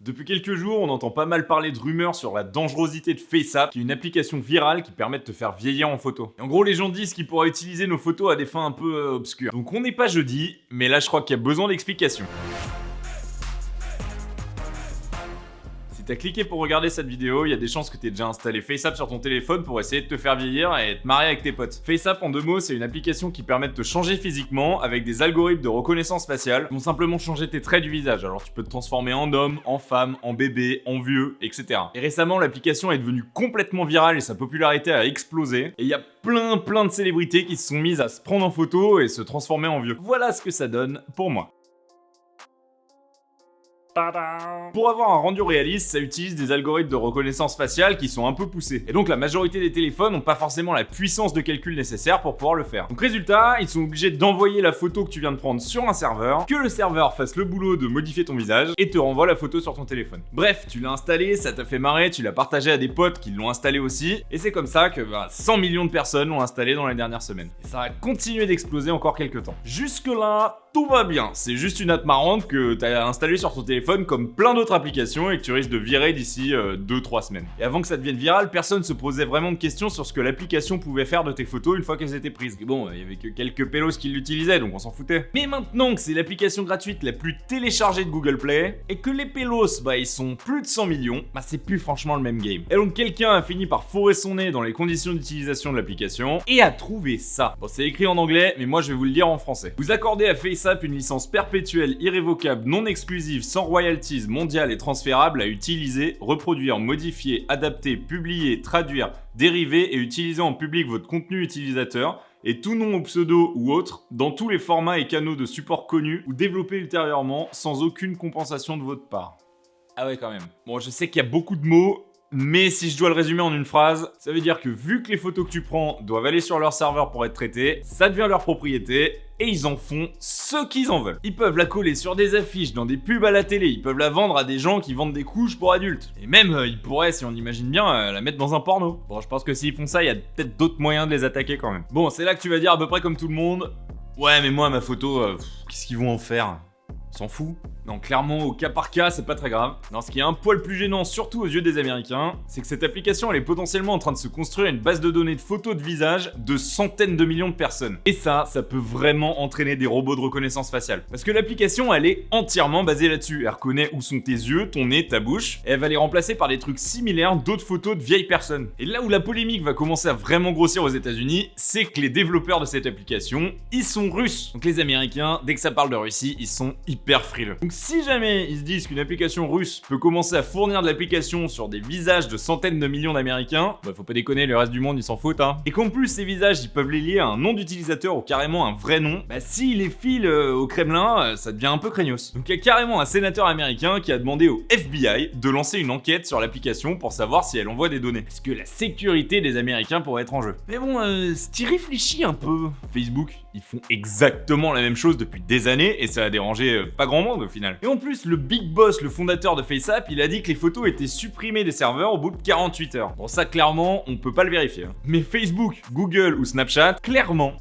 Depuis quelques jours, on entend pas mal parler de rumeurs sur la dangerosité de FaceApp, qui est une application virale qui permet de te faire vieillir en photo. Et en gros, les gens disent qu'ils pourraient utiliser nos photos à des fins un peu obscures. Donc on n'est pas jeudi, mais là je crois qu'il y a besoin d'explications. Si t'as cliqué pour regarder cette vidéo, il y a des chances que t'aies déjà installé FaceApp sur ton téléphone pour essayer de te faire vieillir et te marier avec tes potes. FaceApp, en 2 mots, c'est une application qui permet de te changer physiquement avec des algorithmes de reconnaissance faciale qui vont simplement changer tes traits du visage. Alors tu peux te transformer en homme, en femme, en bébé, en vieux, etc. Et récemment, l'application est devenue complètement virale et sa popularité a explosé. Et il y a plein de célébrités qui se sont mises à se prendre en photo et se transformer en vieux. Voilà ce que ça donne pour moi. Pour avoir un rendu réaliste, ça utilise des algorithmes de reconnaissance faciale qui sont un peu poussés. Et donc la majorité des téléphones n'ont pas forcément la puissance de calcul nécessaire pour pouvoir le faire. Donc résultat, ils sont obligés d'envoyer la photo que tu viens de prendre sur un serveur, que le serveur fasse le boulot de modifier ton visage et te renvoie la photo sur ton téléphone. Bref, tu l'as installé, ça t'a fait marrer, tu l'as partagé à des potes qui l'ont installé aussi, et c'est comme ça que 100 millions de personnes l'ont installé dans les dernières semaines. Et ça va continuer d'exploser encore quelques temps. Jusque là, tout va bien. C'est juste une app marrante que t'as installée sur ton téléphone comme plein d'autres applications et que tu risques de virer d'ici 2-3 semaines. Et avant que ça devienne viral, personne se posait vraiment de questions sur ce que l'application pouvait faire de tes photos une fois qu'elles étaient prises. Et bon, il y avait que quelques pélos qui l'utilisaient, donc on s'en foutait. Mais maintenant que c'est l'application gratuite la plus téléchargée de Google Play, et que les pélos, ils sont plus de 100 millions, c'est plus franchement le même game. Et donc quelqu'un a fini par fourrer son nez dans les conditions d'utilisation de l'application, et a trouvé ça. Bon, c'est écrit en anglais, mais moi je vais vous le lire en français. Vous accordez à FaceApp une licence perpétuelle, irrévocable, non exclusive, sans royalties, mondiale et transférable à utiliser, reproduire, modifier, adapter, publier, traduire, dériver et utiliser en public votre contenu utilisateur et tout nom ou pseudo ou autre dans tous les formats et canaux de support connus ou développés ultérieurement sans aucune compensation de votre part. Ah ouais, quand même. Bon, je sais qu'il y a beaucoup de mots, mais si je dois le résumer en une phrase, ça veut dire que vu que les photos que tu prends doivent aller sur leur serveur pour être traitées, ça devient leur propriété et ils en font ce qu'ils en veulent. Ils peuvent la coller sur des affiches, dans des pubs à la télé, ils peuvent la vendre à des gens qui vendent des couches pour adultes. Et même, ils pourraient, si on imagine bien, la mettre dans un porno. Bon, je pense que s'ils font ça, il y a peut-être d'autres moyens de les attaquer quand même. Bon, c'est là que tu vas dire à peu près comme tout le monde, ouais mais moi ma photo, qu'est-ce qu'ils vont en faire ? S'en fout. Non, clairement, au cas par cas, c'est pas très grave. Non, ce qui est un poil plus gênant, surtout aux yeux des Américains, c'est que cette application, elle est potentiellement en train de se construire une base de données de photos de visage de centaines de millions de personnes. Et ça peut vraiment entraîner des robots de reconnaissance faciale. Parce que l'application, elle est entièrement basée là-dessus. Elle reconnaît où sont tes yeux, ton nez, ta bouche, et elle va les remplacer par des trucs similaires d'autres photos de vieilles personnes. Et là où la polémique va commencer à vraiment grossir aux États-Unis, c'est que les développeurs de cette application, ils sont russes. Donc les Américains, dès que ça parle de Russie, ils sont hyper frileux. Donc si jamais ils se disent qu'une application russe peut commencer à fournir de l'application sur des visages de centaines de millions d'Américains, faut pas déconner, le reste du monde ils s'en foutent hein. Et qu'en plus ces visages ils peuvent les lier à un nom d'utilisateur ou carrément un vrai nom, s'ils les filent au Kremlin, ça devient un peu craignos. Donc il y a carrément un sénateur américain qui a demandé au FBI de lancer une enquête sur l'application pour savoir si elle envoie des données. Parce que la sécurité des Américains pourrait être en jeu. Mais bon, si t'y réfléchis un peu, Facebook, ils font exactement la même chose depuis des années et ça a dérangé pas grand monde au final. Et en plus, le big boss, le fondateur de FaceApp, il a dit que les photos étaient supprimées des serveurs au bout de 48 heures. Bon, ça, clairement, on peut pas le vérifier. Hein. Mais Facebook, Google ou Snapchat, clairement,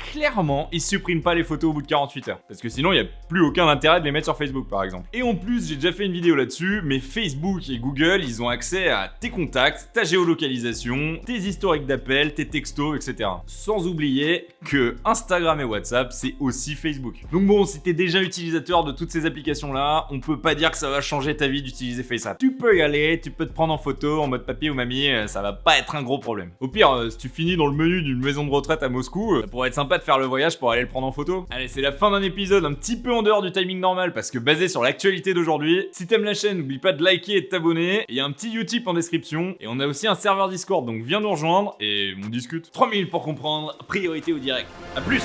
ils suppriment pas les photos au bout de 48 heures. Parce que sinon, il y a plus aucun intérêt de les mettre sur Facebook, par exemple. Et en plus, j'ai déjà fait une vidéo là-dessus, mais Facebook et Google, ils ont accès à tes contacts, ta géolocalisation, tes historiques d'appels, tes textos, etc. Sans oublier que Instagram et WhatsApp, c'est aussi Facebook. Donc bon, si t'es déjà utilisateur de toutes ces applications-là, on peut pas dire que ça va changer ta vie d'utiliser FaceApp. Tu peux y aller, tu peux te prendre en photo en mode papy ou mamie, ça va pas être un gros problème. Au pire, si tu finis dans le menu d'une maison de retraite à Moscou, ça pourrait être sympa de faire le voyage pour aller le prendre en photo. Allez, c'est la fin d'un épisode un petit peu en dehors du timing normal parce que basé sur l'actualité d'aujourd'hui. Si t'aimes la chaîne, n'oublie pas de liker et de t'abonner. Il y a un petit Utip en description et on a aussi un serveur Discord, donc viens nous rejoindre et on discute. 3 minutes pour comprendre, priorité au direct. A plus.